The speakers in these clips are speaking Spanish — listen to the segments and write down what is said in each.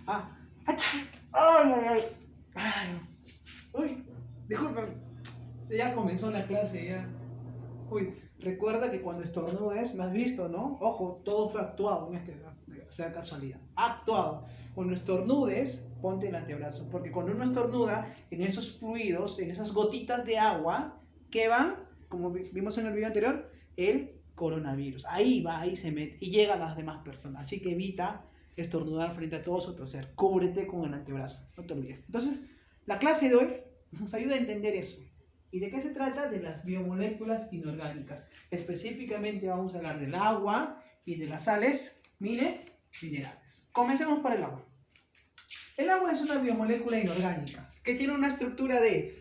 Ah, ay, ay, ay. Ay. Uy, disculpen. Ya comenzó la clase, ya. Uy, recuerda que cuando estornudes, me has visto, ¿no? Ojo, todo fue actuado, no es que sea casualidad. Actuado. Cuando estornudes, ponte el antebrazo, porque cuando uno estornuda, en esos fluidos, en esas gotitas de agua, que van, como vimos en el video anterior, el coronavirus. Ahí va, ahí se mete y llega a las demás personas. Así que evita estornudar frente a todos o toser. Cúbrete con el antebrazo, no te olvides. Entonces, la clase de hoy nos ayuda a entender eso. ¿Y de qué se trata? De las biomoléculas inorgánicas. Específicamente vamos a hablar del agua y de las sales minerales. Comencemos por el agua. El agua es una biomolécula inorgánica que tiene una estructura de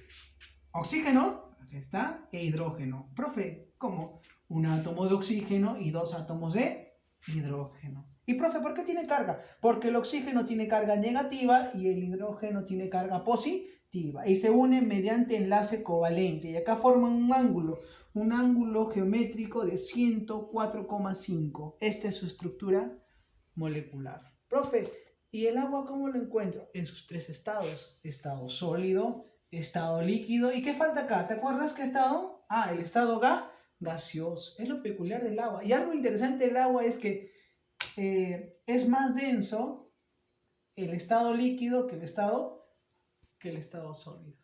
oxígeno, aquí está, e hidrógeno. Profe, ¿cómo? Un átomo de oxígeno y dos átomos de hidrógeno. Y profe, ¿por qué tiene carga? Porque el oxígeno tiene carga negativa y el hidrógeno tiene carga positiva. Y se unen mediante enlace covalente. Y acá forman un ángulo geométrico de 104,5. Esta es su estructura molecular. Profe, ¿y el agua cómo lo encuentro? En sus tres estados. Estado sólido, estado líquido. ¿Y qué falta acá? ¿Te acuerdas qué estado? Ah, el estado gaseoso. Es lo peculiar del agua. Y algo interesante del agua es que es más denso el estado líquido que el estado sólido,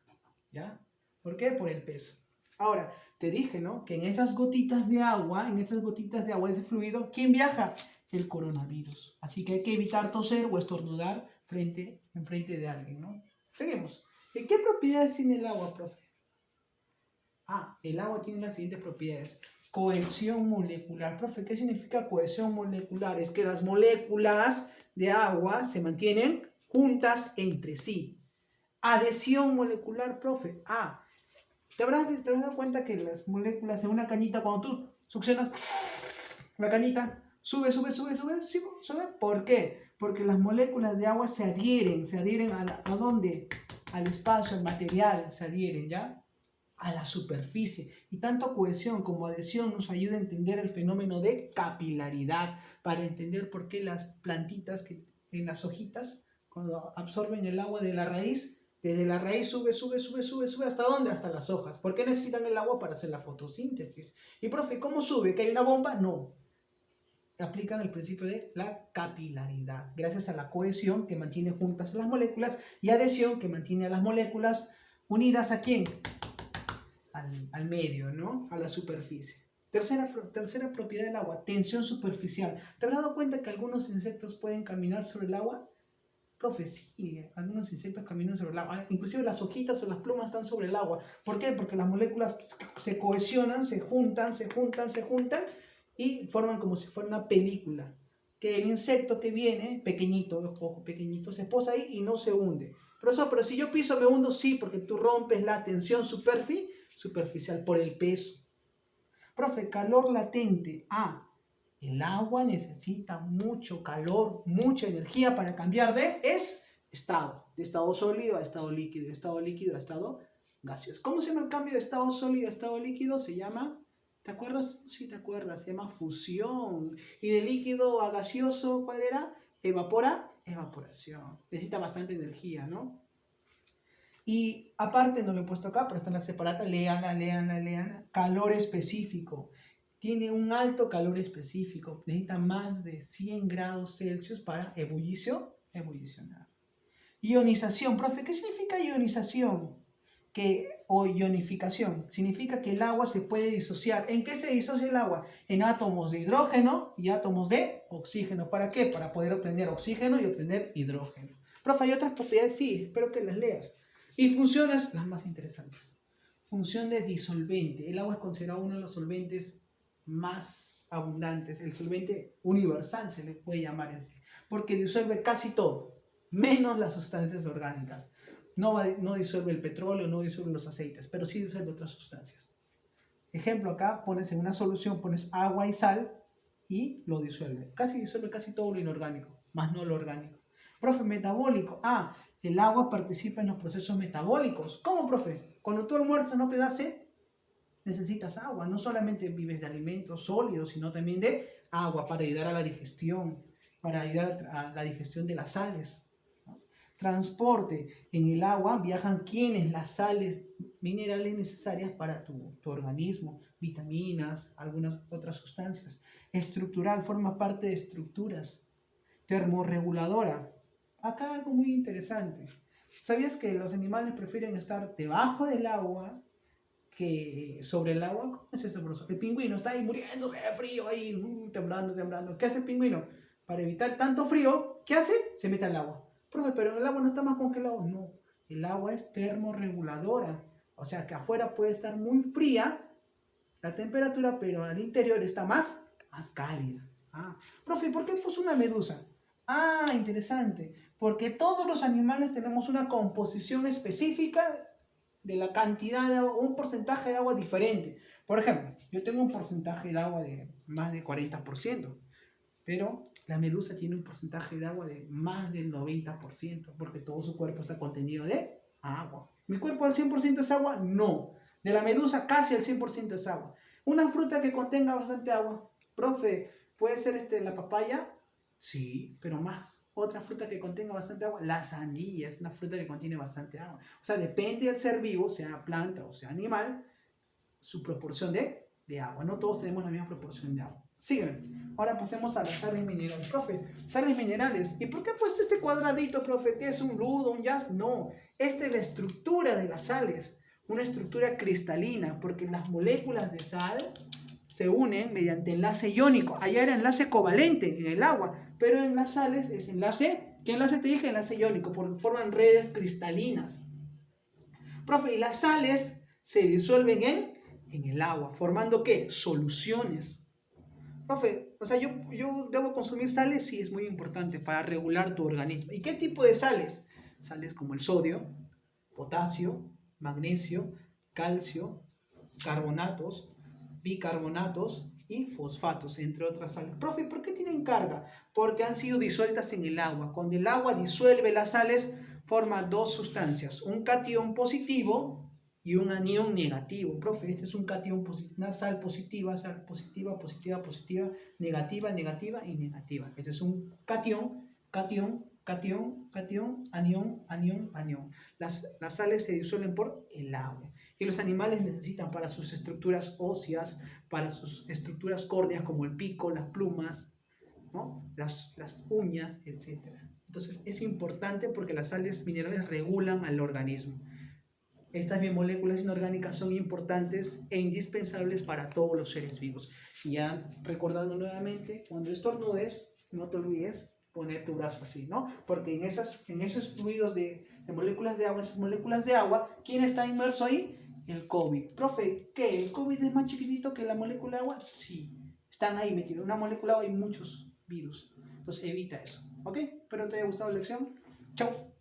¿ya? ¿Por qué? Por el peso. Ahora, te dije, ¿no? Que en esas gotitas de agua, ese fluido, ¿quién viaja? El coronavirus. Así que hay que evitar toser o estornudar en frente de alguien, ¿no? Seguimos. ¿Y qué propiedades tiene el agua, profe? Ah, el agua tiene las siguientes propiedades. Cohesión molecular. Profe, ¿qué significa cohesión molecular? Es que las moléculas de agua se mantienen juntas entre sí. Adhesión molecular, profe. Ah, ¿te habrás dado cuenta que las moléculas en una cañita, cuando tú succionas la cañita, sube? ¿Sí? ¿Sube? ¿Por qué? Porque las moléculas de agua se adhieren ¿a dónde? Al espacio, al material, se adhieren, ¿ya? A la superficie. Y tanto cohesión como adhesión nos ayuda a entender el fenómeno de capilaridad, para entender por qué las plantitas que en las hojitas, cuando absorben el agua de la raíz, desde la raíz sube, ¿hasta dónde? Hasta las hojas. ¿Por qué necesitan el agua? Para hacer la fotosíntesis. Y profe, ¿cómo sube? ¿Que hay una bomba? No. Aplican el principio de la capilaridad, gracias a la cohesión que mantiene juntas las moléculas y adhesión que mantiene a las moléculas unidas ¿a quién? Al medio, ¿no? A la superficie. Tercera propiedad del agua, tensión superficial. ¿Te has dado cuenta que algunos insectos pueden caminar sobre el agua? Profe, sí, algunos insectos caminan sobre el agua. Inclusive las hojitas o las plumas están sobre el agua. ¿Por qué? Porque las moléculas se cohesionan, se juntan y forman como si fuera una película. Que el insecto que viene, pequeñito, ojo pequeñito, se posa ahí y no se hunde. Profesor, pero si yo piso me hundo, sí, porque tú rompes la tensión superficial por el peso. Profe, calor latente. Ah, el agua necesita mucho calor, mucha energía para cambiar de estado sólido a estado líquido, de estado líquido a estado gaseoso. ¿Cómo se llama el cambio de estado sólido a estado líquido? Se llama, ¿te acuerdas? Sí, te acuerdas, se llama fusión. Y de líquido a gaseoso, ¿cuál era? Evaporación. Necesita bastante energía, ¿no? Y aparte, no lo he puesto acá, pero está en la separata, léanla. Calor específico. Tiene un alto calor específico. Necesita más de 100 grados Celsius para ebullicionar. Ionización. Profe, ¿qué significa ionización? O ionificación. Significa que el agua se puede disociar. ¿En qué se disocia el agua? En átomos de hidrógeno y átomos de oxígeno. ¿Para qué? Para poder obtener oxígeno y obtener hidrógeno. Profe, ¿hay otras propiedades? Sí, espero que las leas. Y funciones, las más interesantes. Función de disolvente. El agua es considerado uno de los solventes más abundantes. El solvente universal se le puede llamar así. Porque disuelve casi todo, menos las sustancias orgánicas. No disuelve el petróleo, no disuelve los aceites, pero sí disuelve otras sustancias. Ejemplo, acá pones en una solución, pones agua y sal y lo disuelve. Disuelve casi todo lo inorgánico, más no lo orgánico. Profe, metabólico. Ah, el agua participa en los procesos metabólicos. ¿Cómo, profe? Cuando tú almuerzas, ¿no te da sed? Necesitas agua. No solamente vives de alimentos sólidos, sino también de agua para ayudar a la digestión, para ayudar a la digestión de las sales. Transporte. En el agua viajan ¿quiénes? Las sales minerales necesarias para tu organismo, vitaminas, algunas otras sustancias. Estructural, forma parte de estructuras. Termorreguladora. Acá algo muy interesante. ¿Sabías que los animales prefieren estar debajo del agua que sobre el agua? ¿Cómo es eso, profesor? El pingüino está ahí muriéndose de frío, ahí temblando, temblando. ¿Qué hace el pingüino? Para evitar tanto frío, ¿qué hace? Se mete al agua. Profe, pero el agua no está más congelado. No, el agua es termorreguladora. O sea que afuera puede estar muy fría la temperatura, pero al interior está más cálida. Profe, ¿por qué puso una medusa? Interesante. Porque todos los animales tenemos una composición específica de la cantidad de agua, un porcentaje de agua diferente. Por ejemplo, yo tengo un porcentaje de agua de más de 40%, pero la medusa tiene un porcentaje de agua de más del 90%, porque todo su cuerpo está contenido de agua. ¿Mi cuerpo al 100% es agua? No. De la medusa casi al 100% es agua. Una fruta que contenga bastante agua. Profe, ¿puede ser la papaya? Sí, pero más. Otra fruta que contenga bastante agua, la sandía es una fruta que contiene bastante agua. O sea, depende del ser vivo, sea planta o sea animal, su proporción de agua. No todos tenemos la misma proporción de agua. Sígueme. Ahora pasemos a las sales minerales. Profe, sales minerales. ¿Y por qué ha puesto este cuadradito, profe? ¿Qué es un ludo, un jazz? No. Esta es la estructura de las sales. Una estructura cristalina, porque las moléculas de sal se unen mediante enlace iónico. Allá era enlace covalente en el agua, pero en las sales es enlace, ¿qué enlace te dije? Enlace iónico, porque forman redes cristalinas. Profe, y las sales se disuelven en el agua, formando ¿qué? Soluciones. Profe, o sea, yo debo consumir sales, sí, es muy importante para regular tu organismo. ¿Y qué tipo de sales? Sales como el sodio, potasio, magnesio, calcio, carbonatos, bicarbonatos y fosfatos, entre otras sales. Profe, ¿por qué tienen carga? Porque han sido disueltas en el agua. Cuando el agua disuelve las sales, forma dos sustancias, un catión positivo y un anión negativo. Profe, este es un catión, una sal positiva, positiva, positiva, negativa, negativa y negativa. Este es un catión, anión, anión. Las sales se disuelven por el agua. Y los animales necesitan para sus estructuras óseas, para sus estructuras córneas como el pico, las plumas, ¿no? las uñas, etc. Entonces es importante porque las sales minerales regulan al organismo. Estas biomoléculas inorgánicas son importantes e indispensables para todos los seres vivos. Y ya recordando nuevamente, cuando estornudes, no te olvides poner tu brazo así, ¿no? Porque en esos fluidos de moléculas de agua, esas moléculas de agua, ¿quién está inmerso ahí? El COVID. Profe, ¿qué? ¿El COVID es más chiquitito que la molécula de agua? Sí, están ahí metidos. En una molécula de agua hay muchos virus. Entonces evita eso, ¿ok? Espero te haya gustado la lección. Chao.